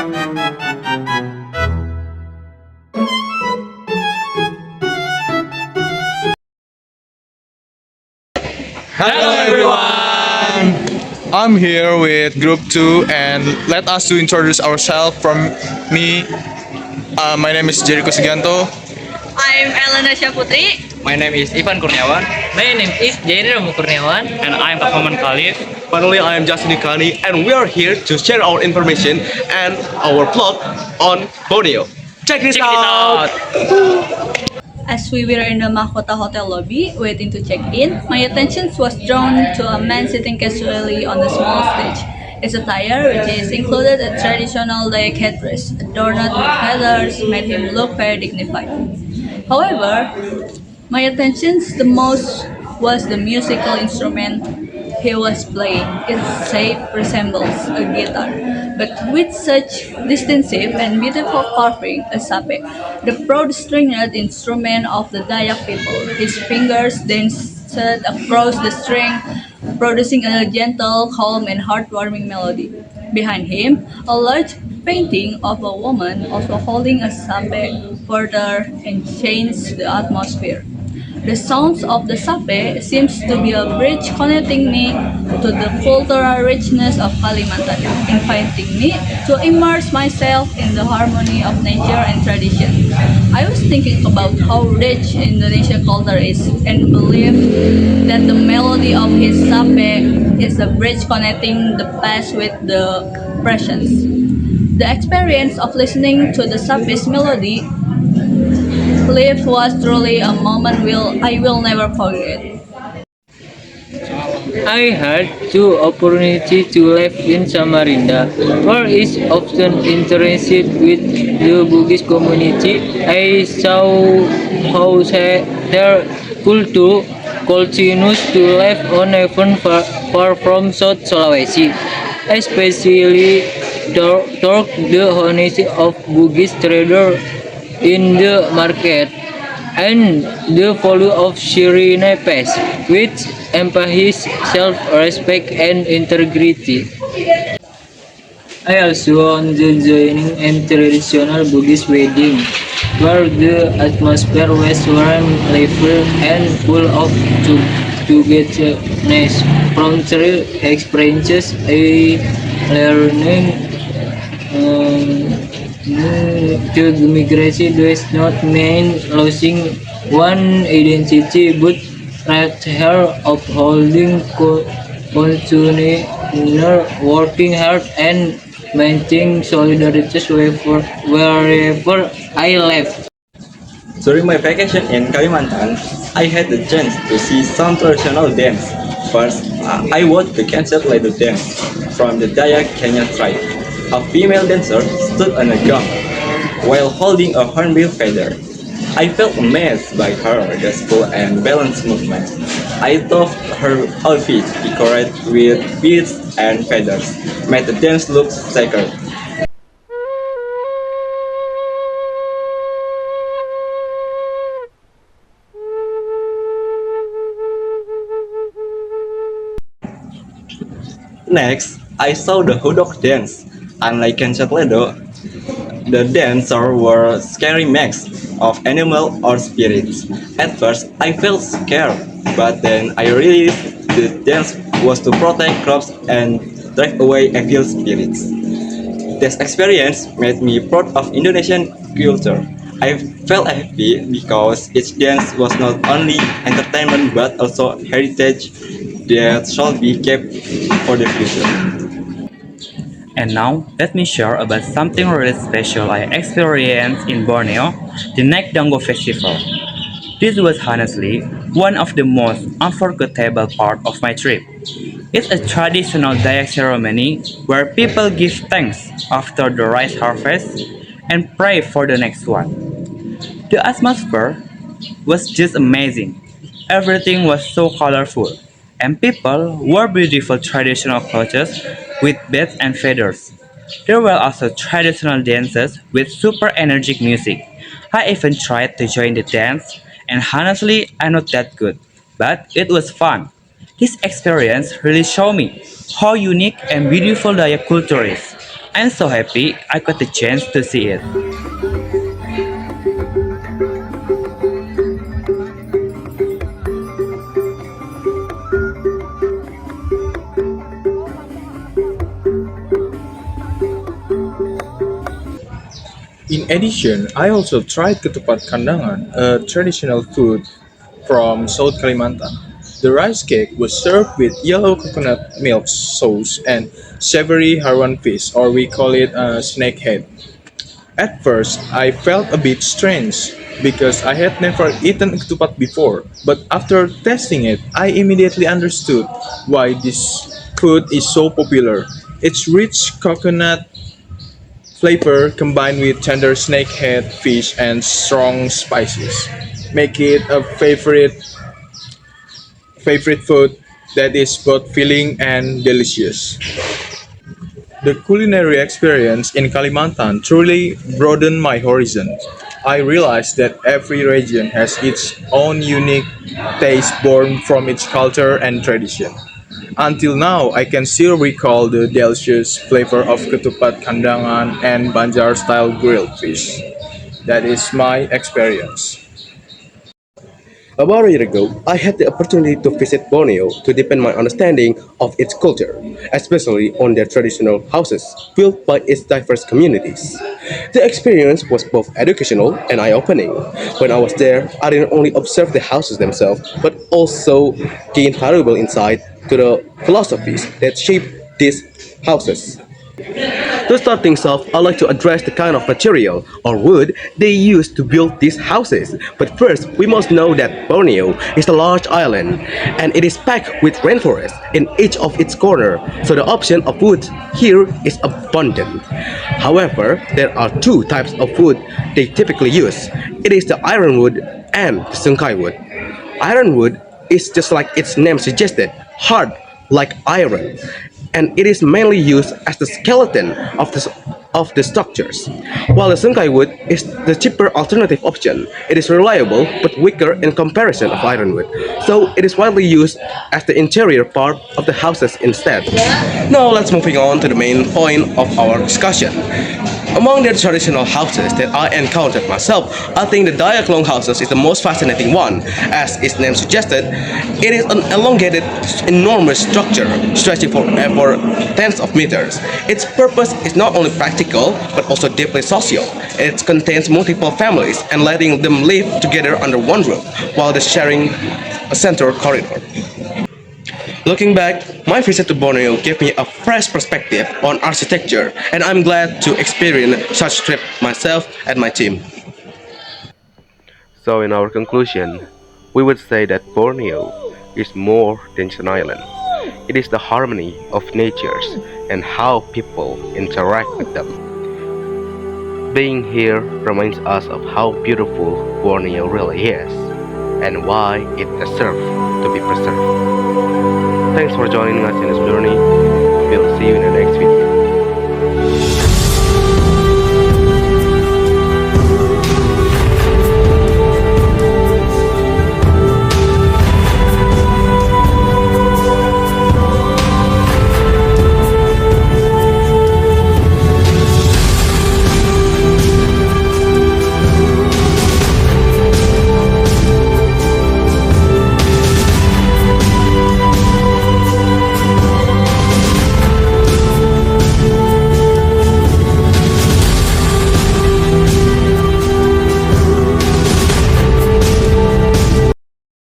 Hello everyone! I'm here with Group 2 and let us to introduce ourselves from me. My name is Jericho Sugianto. I'm Elena Syaputri. My name is Ivan Kurniawan. My name is Jairi Romo Kurniawan. And I'm Pahaman Khalif. Finally, I am Justin Kani, and we are here to share our information and our plot on Borneo. Check this out! As we were in the Mahkota Hotel lobby waiting to check in, my attention was drawn to a man sitting casually on the small stage. His attire, which is included a traditional Dayak headdress adorned with feathers, made him look very dignified. However, my attention the most was the musical instrument he was playing. Its shape resembles a guitar, but with such distinctive and beautiful carving, a sape, the broad-stringed instrument of the Dayak people. His fingers danced across the string, producing a gentle, calm, and heartwarming melody. Behind him, a large painting of a woman also holding a sape further enhanced the atmosphere. The sounds of the sape seems to be a bridge connecting me to the cultural richness of Kalimantan, inviting me to immerse myself in the harmony of nature and tradition. I was thinking about how rich Indonesian culture is and believe that the melody of his sape is a bridge connecting the past with the present. The experience of listening to the sape's melody live was truly a moment I will never forget. I had two opportunity to live in Samarinda, where is often interested with the Bugis community. I saw how their culture continues to live on even far from South Sulawesi, especially toward the honesty of Bugis trader in the market and the value of Shirine Pass, which emphasizes self-respect and integrity. I also enjoyed joining a traditional Bugis wedding, where the atmosphere was warm, lively, and full of togetherness. From through experiences, I learning to migration does not mean losing one identity, but rather upholding continuing working hard and maintaining solidarity wherever I live. During my vacation in Kalimantan, I had the chance to see some traditional dance. First, I watched the Kansat Lado dance from the Dayak Kenya tribe. A female dancer stood on a gong while holding a hornbill feather. I felt amazed by her graceful and balanced movements. I thought her outfit, decorated with beads and feathers, made the dance look sacred. Next, I saw the Hudok dance. Unlike Kansat Ledo, the dancers were scary mix of animal or spirits. At first, I felt scared, but then I realized the dance was to protect crops and drive away evil spirits. This experience made me proud of Indonesian culture. I felt happy because each dance was not only entertainment but also heritage that should be kept for the future. And now, let me share about something really special I experienced in Borneo, the Nek Dango Festival. This was honestly one of the most unforgettable part of my trip. It's a traditional Dayak ceremony where people give thanks after the rice harvest and pray for the next one. The atmosphere was just amazing. Everything was so colorful, and people wore beautiful traditional clothes with beads and feathers. There were also traditional dances with super energetic music. I even tried to join the dance, and honestly, I'm not that good, but it was fun. This experience really showed me how unique and beautiful Dayak culture is. I'm so happy I got the chance to see it. In addition, I also tried ketupat kandangan, a traditional food from South Kalimantan. The rice cake was served with yellow coconut milk sauce and savory Harwan fish, or we call it snakehead. At first, I felt a bit strange because I had never eaten ketupat before, but after tasting it, I immediately understood why this food is so popular. Its rich coconut flavor combined with tender snakehead fish and strong spices make it a favorite food that is both filling and delicious. The culinary experience in Kalimantan truly broadened my horizon. I realized that every region has its own unique taste born from its culture and tradition. Until now, I can still recall the delicious flavor of ketupat kandangan and Banjar-style grilled fish. That is my experience. About a year ago, I had the opportunity to visit Borneo to deepen my understanding of its culture, especially on their traditional houses built by its diverse communities. The experience was both educational and eye-opening. When I was there, I didn't only observe the houses themselves, but also gained valuable insight to the philosophies that shape these houses. To start things off, I'd like to address the kind of material or wood they use to build these houses. But first, we must know that Borneo is a large island and it is packed with rainforest in each of its corner, so the option of wood here is abundant. However, there are two types of wood they typically use. It is the ironwood and the sungkai wood. Ironwood is just like its name suggested, hard like iron, and it is mainly used as the skeleton of the structures. While the Sungkai wood is the cheaper alternative option, it is reliable but weaker in comparison of ironwood, so it is widely used as the interior part of the houses instead. Now let's moving on to the main point of our discussion. Among the traditional houses that I encountered myself, I think the Dayak Long houses is the most fascinating one. As its name suggested, it is an elongated, enormous structure stretching for tens of meters. Its purpose is not only practical, but also deeply social. It contains multiple families and letting them live together under one roof, while sharing a central corridor. Looking back, my visit to Borneo gave me a fresh perspective on architecture, and I'm glad to experience such trip myself and my team. So, in our conclusion, we would say that Borneo is more than just an island. It is the harmony of natures and how people interact with them. Being here reminds us of how beautiful Borneo really is and why it deserves to be preserved. Thanks for joining us in this journey. We'll see you in the next video.